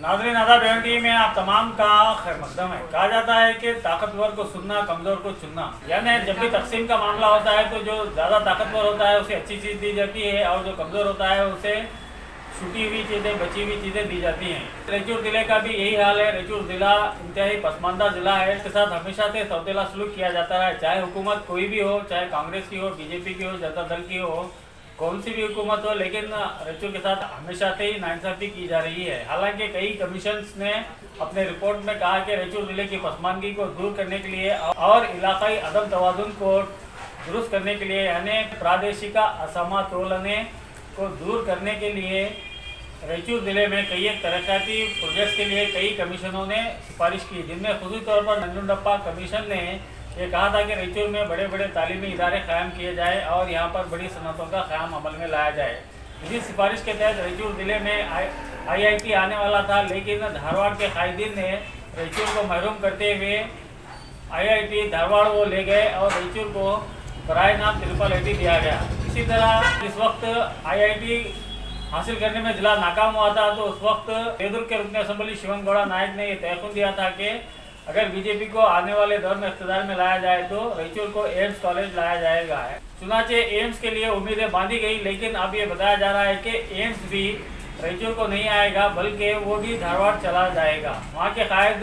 नाज़रीन आदाब टी में आप तमाम का खैर मकदम है। कहा जाता है कि ताकतवर को सुनना, कमज़ोर को चुनना। यानी जब भी तकसीम का मामला होता है तो जो ज़्यादा ताकतवर होता है उसे अच्छी चीज़ दी जाती है और जो कमज़ोर होता है उसे छूटी हुई चीज़ें, बची हुई चीज़ें दी जाती हैं। रेचूर ज़िले का भी यही हाल है। रेचूर ज़िला इंतहाई पसमानदा ज़िला है। इसके साथ हमेशा से सौतेला सलूक किया जाता है, चाहे हुकूमत कोई भी हो, चाहे कांग्रेस की हो, बीजेपी की हो, जनता दल की हो, कौन सी भी हुकूमत हो, लेकिन रेचूर के साथ हमेशा से ही नाइंसाफी की जा रही है। हालांकि कई कमीशंस ने अपने रिपोर्ट में कहा कि रेचूर जिले की पसमानगी को दूर करने के लिए और इलाकाई अदम तवाजुन को दुरुस्त करने के लिए यानी प्रादेशिक असमतोलने को दूर करने के लिए रेचूर ज़िले में कई एक तरक्याती प्रोजेक्ट्स के लिए कई कमीशनों ने सिफारिश की, जिनमें खुसूसी तौर पर नंजुंडप्पा कमीशन ने ये कहा था कि रेचूर में बड़े बड़े तालीमी इदारे क़ायम किए जाए और यहाँ पर बड़ी सनतों का क़याम अमल में लाया जाए। इसी सिफारिश के तहत रेचूर ज़िले में IIT आने वाला था, लेकिन धारवाड़ के कायदीन ने रेचूर को महरूम करते हुए IIT धारवाड़ वो ले गए और रेचूर को बराए नाम IIT दिया गया। इसी तरह इस वक्त IIT हासिल करने में जिला नाकाम हुआ था, तो उस वक्त बेदुर के रुकन असम्बली शिवम गौड़ा नायक ने यह तयखुन दिया था कि अगर बीजेपी को आने वाले दौर में इख्तिदार में लाया जाए तो रेचूर को एम्स कॉलेज लाया जाएगा। चुनाचे एम्स के लिए उम्मीदें बांधी गई, लेकिन अब ये बताया जा रहा है कि एम्स भी रेचूर को नहीं आएगा, बल्कि वो भी धारवाड़ चला जाएगा। वहाँ के कायद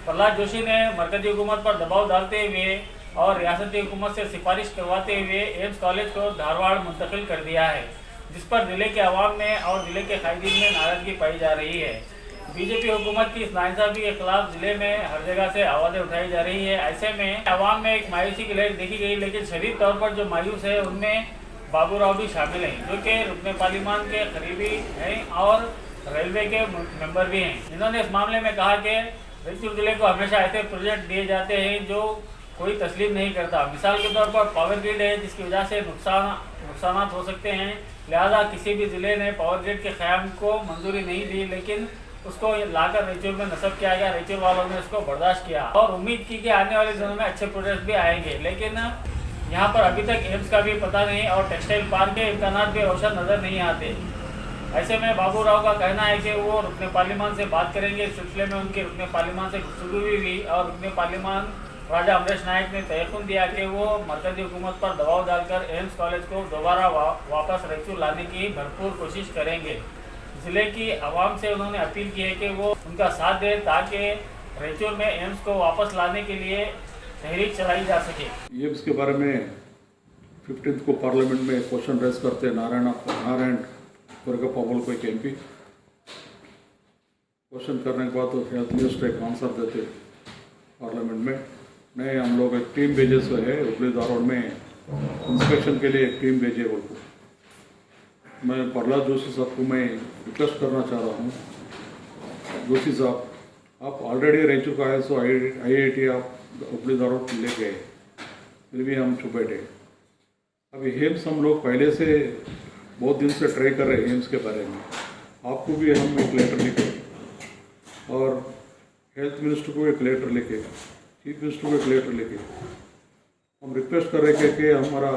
प्रहलाद जोशी ने मरकजी हुकूमत पर दबाव डालते हुए और रियासती हुकूमत से सिफारिश करवाते हुए एम्स कॉलेज को धारवाड़ मुंतकिल कर दिया है, जिस पर ज़िले के अवाम में और ज़िले के कायदीन में नाराज़गी पाई जा रही है। बीजेपी हुकूमत की इस नाइंसाफी के खिलाफ ज़िले में हर जगह से आवाज़ें उठाई जा रही है। ऐसे में अवाम में एक मायूसी की लहर देखी गई, लेकिन शदीद तौर पर जो मायूस है उनमें बाबू राव भी शामिल हैं, जो कि रुकन पार्लिमान के करीबी हैं और रेलवे के मेंबर भी हैं। इन्होंने इस मामले में कहा कि रेचूर ज़िले को हमेशा ऐसे प्रोजेक्ट दिए जाते हैं जो कोई तस्लीम नहीं करता। मिसाल के तौर पर पावर ग्रिड है, जिसकी वजह से नुकसान हो सकते हैं, लिहाजा किसी भी ज़िले ने पावर ग्रिड के क़याम को मंजूरी नहीं दी, लेकिन उसको लाकर रेचूर में नस्ब किया गया। रेचूर वालों ने उसको बर्दाश्त किया और उम्मीद की कि आने वाले दिनों में अच्छे प्रोजेक्ट भी आएंगे, लेकिन यहाँ पर अभी तक एम्स का भी पता नहीं और टेक्सटाइल पार्क के इम्कानात भी रोशन नज़र नहीं आते। ऐसे में बाबू राव का कहना है कि वो रुकन पार्लिमान से बात करेंगे। इस सिलसिले में उनके रुकन पार्लिमान से गुफ्तगू भी हुई और रुकन पार्लिमान राजा अमरेश नायक ने तयखुन दिया कि वो मरकजी हुकूमत पर दबाव डालकर एम्स कॉलेज को दोबारा वापस रेचूर लाने की भरपूर कोशिश करेंगे। ज़िले की आवाम से उन्होंने अपील की है कि वो उनका साथ दें ताकि रेचूर में एम्स को वापस लाने के लिए तहरीक चलाई जा सके। एम्स के बारे में 15 को पार्लियामेंट में क्वेश्चन रेज करते नारायण कोरगप्पा को एक MP क्वेश्चन करने के बाद तो हेल्थ मिनिस्टर एक आंसर देते पार्लियामेंट में। नहीं, हम लोग एक टीम भेजे से है हुबली धारवाड़ में इंस्पेक्शन के लिए एक टीम भेजे। बोलते मैं प्रहलाद जोशी साहब को मैं रिक्वेस्ट करना चाह रहा हूँ, जोशी साहब आप ऑलरेडी रेचूर का आए सो IIT आप हुबली धारवाड़ ले गए, फिर भी हम चुप बैठे। अभी एम्स हम लोग पहले से बहुत दिन से ट्राई कर रहे हैं एम्स के बारे में। आपको भी हम एक लेटर लिखे और हेल्थ मिनिस्टर को एक लेटर लिखे, चीफ मिनिस्टर को एक लेटर लिखे। हम रिक्वेस्ट कर रहे थे कि हमारा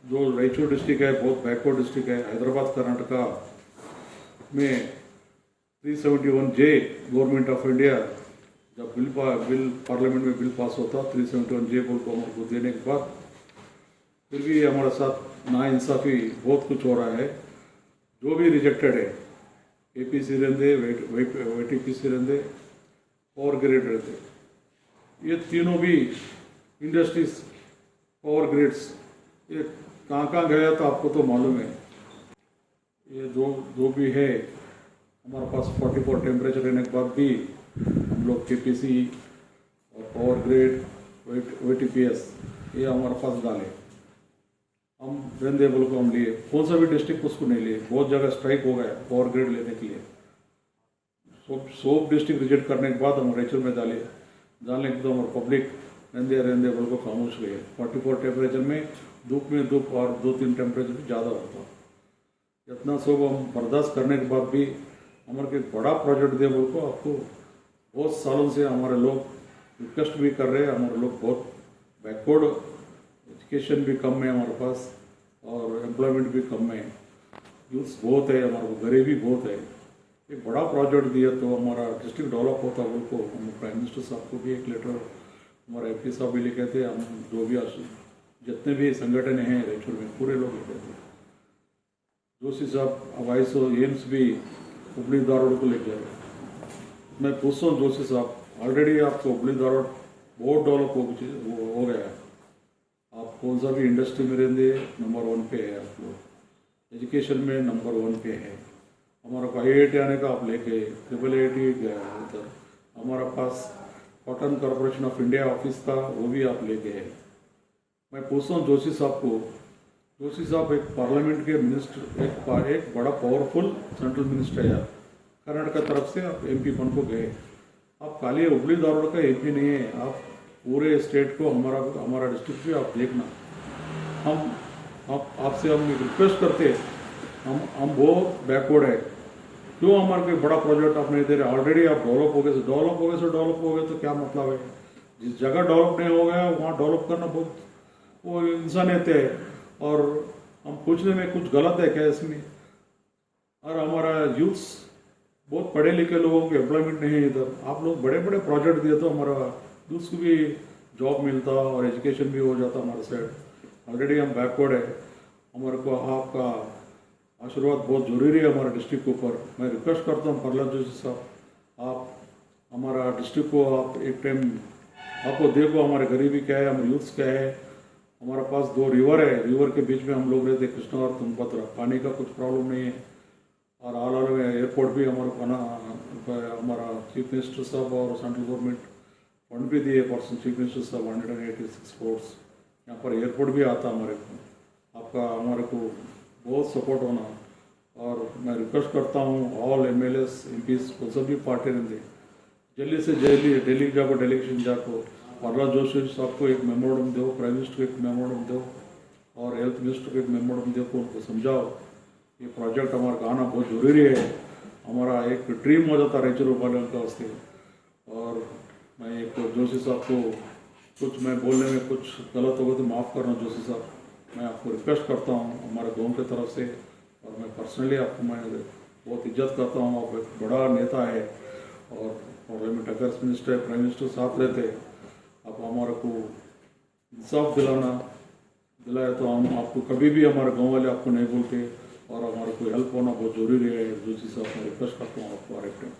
जो रेचूर डिस्ट्रिक्ट है बहुत बैकवर्ड डिस्ट्रिक्ट है, हैदराबाद कर्नाटका में 371J गवर्नमेंट ऑफ इंडिया जब बिल पार्लियामेंट में बिल पास होता 371J बोल को हमारे को देने के बाद फिर भी हमारे साथ नाइंसाफ़ी बहुत कुछ हो रहा है। जो भी रिजेक्टेड है APC रहते, YTPC रहते पावर ग्रिड रहते, ये तीनों भी इंडस्ट्रीज पावर ग्रिड्स ये कहाँ गया तो आपको तो मालूम है। ये जो भी है हमारे पास 44 टेम्परेचर रहने के बाद भी हम लोग KPC और पावर ग्रिड YTPS ये हमारे पास डाले। हम रेंदेबल को हम लिए, कौन सा भी डिस्ट्रिक्ट उसको नहीं लिए। बहुत जगह स्ट्राइक हो गया पावर ग्रिड लेने के लिए। सब डिस्ट्रिक्ट रिजेक्ट करने के बाद हम रेचूर में डालने के बाद हमारे पब्लिक रेंदेबल को खामोश गए। 44 टेम्परेचर में धूप और 2-3 टेम्परेचर भी ज़्यादा होता। इतना सब हम बर्दाश्त करने के बाद भी हमारे एक बड़ा प्रोजेक्ट दे बोल को आपको बहुत सालों से हमारे लोग रिक्वेस्ट भी कर रहे हैं। हमारे लोग बहुत बैकवर्ड, एजुकेशन भी कम है हमारे पास और एम्प्लॉयमेंट भी कम है, यूथ बहुत है, हमारे को गरीबी बहुत है। एक बड़ा प्रोजेक्ट दिया तो हमारा डिस्ट्रिक्ट डेवलप होता बोल को हम प्राइम मिनिस्टर साहब को भी एक लेटर हमारा एमपी साहब भी लिखे थे, हम जो भी जितने भी संगठन हैं रायचूर में पूरे लोग लिखे थे। जोशी साहब हवाई सो एम्स भी हुबली धारवाड़ को लेके आए। मैं पूछता हूँ जोशी साहब, ऑलरेडी आपको हुबली धारवाड़ बहुत डेवलप हो गया है, आप कौन सा भी इंडस्ट्री में रहते नंबर 1 पे है, आप लोग एजुकेशन में नंबर 1 पे है। हमारा को IIT आने का आप लेके IIIT गया उधर, हमारा पास Cotton Corporation of India office था वो भी आप लेके है। मैं पूछता हूँ जोशी साहब को, जोशी साहब एक पार्लियामेंट के मिनिस्टर, एक बड़ा पावरफुल सेंट्रल मिनिस्टर है, कर्नाटक तरफ से आप MP बन को गए, आप खाली हुबली धारवाड़ का MP नहीं है, आप पूरे स्टेट को हमारा डिस्ट्रिक्ट भी आप देखना। आपसे हम एक रिक्वेस्ट करते, हम बहुत बैकवर्ड है, क्यों हमारे कोई बड़ा प्रोजेक्ट आप नहीं दे रहे? ऑलरेडी आप डेवलप हो गए तो क्या मतलब है? जिस जगह डेवलप नहीं हो गया वहाँ डेवलप करना बहुत वो इंसानियत है, और हम पूछने में कुछ गलत है क्या इसमें? और हमारा यूथ्स बहुत पढ़े लिखे लोगों को एम्प्लॉयमेंट नहीं है इधर, आप लोग बड़े बड़े प्रोजेक्ट दिए तो हमारा यूथ्स को भी जॉब मिलता और एजुकेशन भी हो जाता हमारे साइड। ऑलरेडी हम बैकवर्ड है, हमारे को आपका आशीर्वाद बहुत जरूरी है हमारे डिस्ट्रिक्ट के ऊपर। मैं रिक्वेस्ट करता हूँ प्रहलाद जोशी साहब, आप हमारा डिस्ट्रिक्ट को आप एक टाइम आपको देखो, हमारे गरीबी क्या है, हमारे यूथ्स क्या है। हमारे पास 2 रिवर है, रिवर के बीच में हम लोग रहते, कृष्णा और तुंगभद्रा, पानी का कुछ प्रॉब्लम नहीं है। और आल में एयरपोर्ट भी हमारा चीफ मिनिस्टर साहब और सेंट्रल गवर्नमेंट फंड भी दिए पर्सन चीफ मिनिस्टर साहब 186 करोड़, यहाँ पर एयरपोर्ट भी आता हमारे को। आपका हमारे को बहुत सपोर्ट होना, और मैं रिक्वेस्ट करता हूँ ऑल MLAs MPs को सभी पार्टी रहते जल्दी से जल्दी दिल्ली जाको, डेलीगेशन जाको, प्रहलाद जोशी साहब को एक मेमोरेंडम दो, प्राइम मिनिस्टर को एक मेमोरेंडम दो, और हेल्थ मिनिस्टर को एक मेमोरेंडम दो, उनको समझाओ ये प्रोजेक्ट हमारा का आना बहुत जरूरी है, हमारा एक ड्रीम हो जाता रायचूर वालों का वास्ते। और मैं एक जोशी साहब को कुछ मैं बोलने में कुछ गलत होगा तो माफ़ करना जोशी साहब, मैं आपको रिक्वेस्ट करता हूँ हमारे गांव की तरफ से, और मैं पर्सनली आपको मैं बहुत इज्जत करता हूँ, आप एक बड़ा नेता है और parliament affairs minister, prime minister साथ रहते, आप हमारे को इंसाफ दिलाए तो हम आपको कभी भी हमारे गांव वाले आपको नहीं बोलते, और हमारे को हेल्प होना बहुत ज़रूरी है। जोशी साहब मैं रिक्वेस्ट करता हूँ आपको हर एक टाइम।